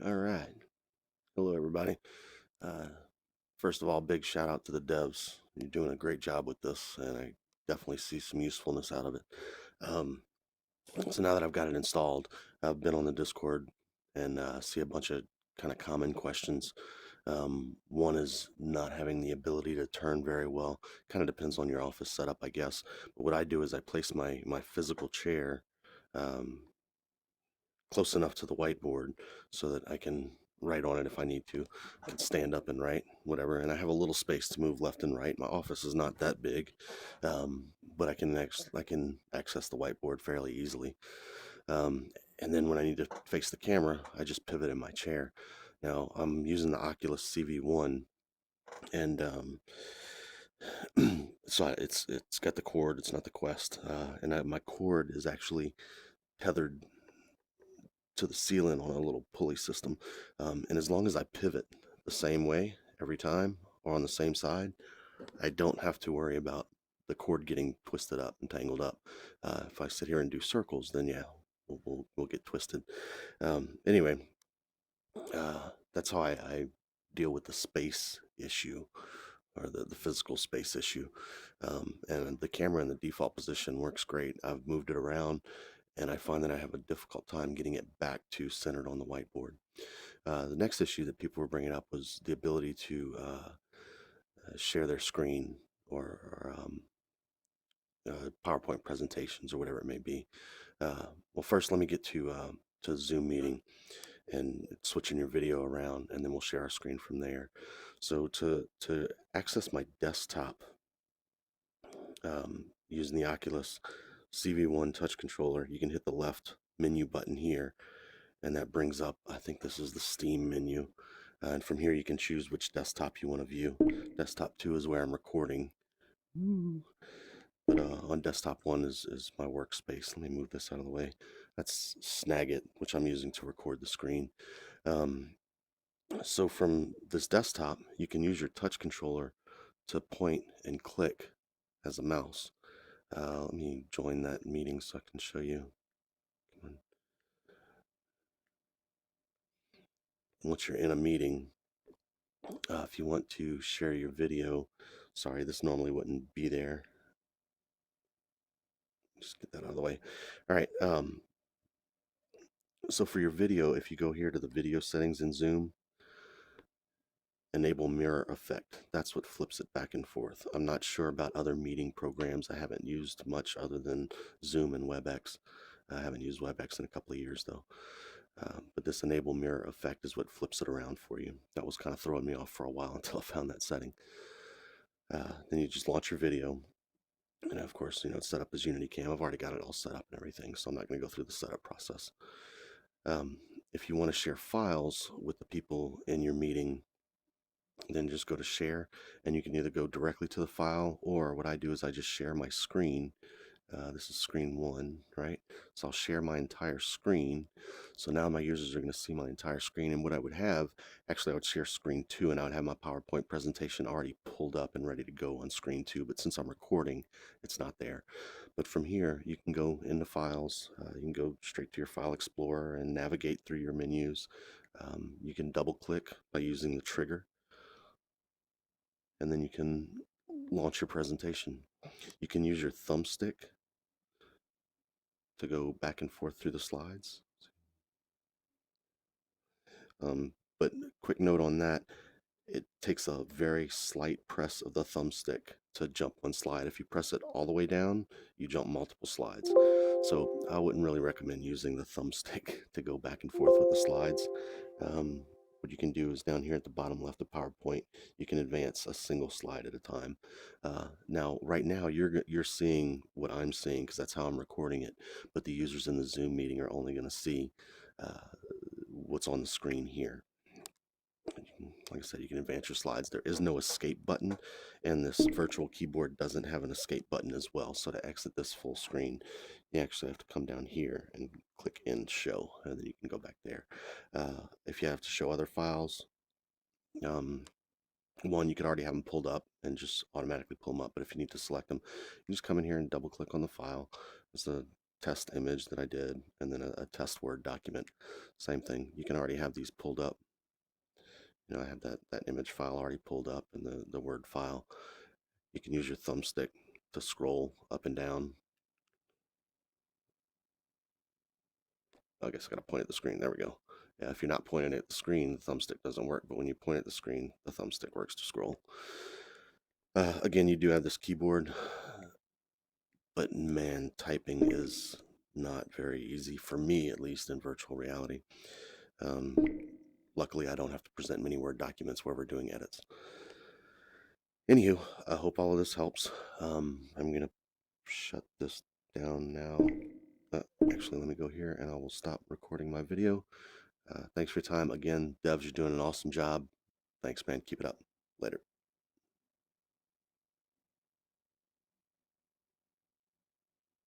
All right. Hello, everybody. Uh, First of all, big shout out to the devs. You're doing a great job with this, and I definitely see some usefulness out of it. Um, so now that I've got it installed, I've been on the Discord and see a bunch of kind of common questions. One is not having the ability to turn very well. Kind of depends on your office setup, I guess. But what I do is I place my physical chair um, close enough to the whiteboard so that I can write on it if I need to. I can stand up and write, whatever. And I have a little space to move left and right. My office is not that big, but I can access the whiteboard fairly easily. Um, and then when I need to face the camera, I just pivot in my chair. Now I'm using the Oculus CV1, and it's got the cord. It's not the Quest, my cord is actually tethered to the ceiling on a little pulley system. And as long as I pivot the same way every time or on the same side, I don't have to worry about the cord getting twisted up and tangled up. If I sit here and do circles, then yeah, we'll get twisted. Anyway, that's how I deal with the space issue or the physical space issue. And the camera in the default position works great. I've moved it around and I find that I have a difficult time getting it back to centered on the whiteboard. The next issue that people were bringing up was the ability to share their screen or PowerPoint presentations or whatever it may be. Well, first, let me get to Zoom meeting and switching your video around, and then we'll share our screen from there. So to access my desktop using the Oculus CV1 touch controller, you can hit the left menu button here, and that brings up, I think this is the Steam menu. And from here, you can choose which desktop you want to view. Desktop 2 is where I'm recording. Ooh. But on desktop 1 is my workspace. Let me move this out of the way. That's Snagit, which I'm using to record the screen. Um, so from this desktop, you can use your touch controller to point and click as a mouse. Let me join that meeting so I can show you. Once you're in a meeting, if you want to share your video, sorry, this normally wouldn't be there. Just get that out of the way. All right. So for your video, if you go here to the video settings in Zoom, enable mirror effect. That's what flips it back and forth. I'm not sure about other meeting programs. I haven't used much other than Zoom and WebEx. I haven't used WebEx in a couple of years though. But this enable mirror effect is what flips it around for you. That was kind of throwing me off for a while until I found that setting. Then you just launch your video. And of course, it's set up as Unity Cam. I've already got it all set up and everything, so I'm not going to go through the setup process. If you want to share files with the people in your meeting, then just go to share, and you can either go directly to the file, or what I do is I just share my screen. This is screen 1, right? So I'll share my entire screen. So now my users are going to see my entire screen. And what I would have, actually, I would share screen 2, and I would have my PowerPoint presentation already pulled up and ready to go on screen 2. But since I'm recording, it's not there. But from here, you can go into files. You can go straight to your File Explorer and navigate through your menus. You can double click by using the trigger, and then you can launch your presentation. You can use your thumbstick to go back and forth through the slides. But quick note on that, it takes a very slight press of the thumbstick to jump one slide. If you press it all the way down, you jump multiple slides. So I wouldn't really recommend using the thumbstick to go back and forth with the slides. What you can do is down here at the bottom left of PowerPoint, you can advance a single slide at a time. Now, right now, you're seeing what I'm seeing because that's how I'm recording it. But the users in the Zoom meeting are only going to see what's on the screen here. Like I said, you can advance your slides. There is no escape button, and this virtual keyboard doesn't have an escape button as well. So to exit this full screen, you actually have to come down here and click End Show, and then you can go back there. If you have to show other files, one, you could already have them pulled up and just automatically pull them up. But if you need to select them, you just come in here and double click on the file. It's a test image that I did, and then a test Word document. Same thing. You can already have these pulled up. I have that image file already pulled up in the Word file. You can use your thumbstick to scroll up and down. I guess I got to point at the screen. There we go. Yeah, if you're not pointing at the screen, the thumbstick doesn't work. But when you point at the screen, the thumbstick works to scroll. Again, you do have this keyboard, but man, typing is not very easy for me, at least in virtual reality. Um, Luckily, I don't have to present many Word documents where we're doing edits. Anywho, I hope all of this helps. I'm going to shut this down now. Actually, let me go here and I will stop recording my video. Thanks for your time. Again, Devs, you're doing an awesome job. Thanks, man. Keep it up. Later.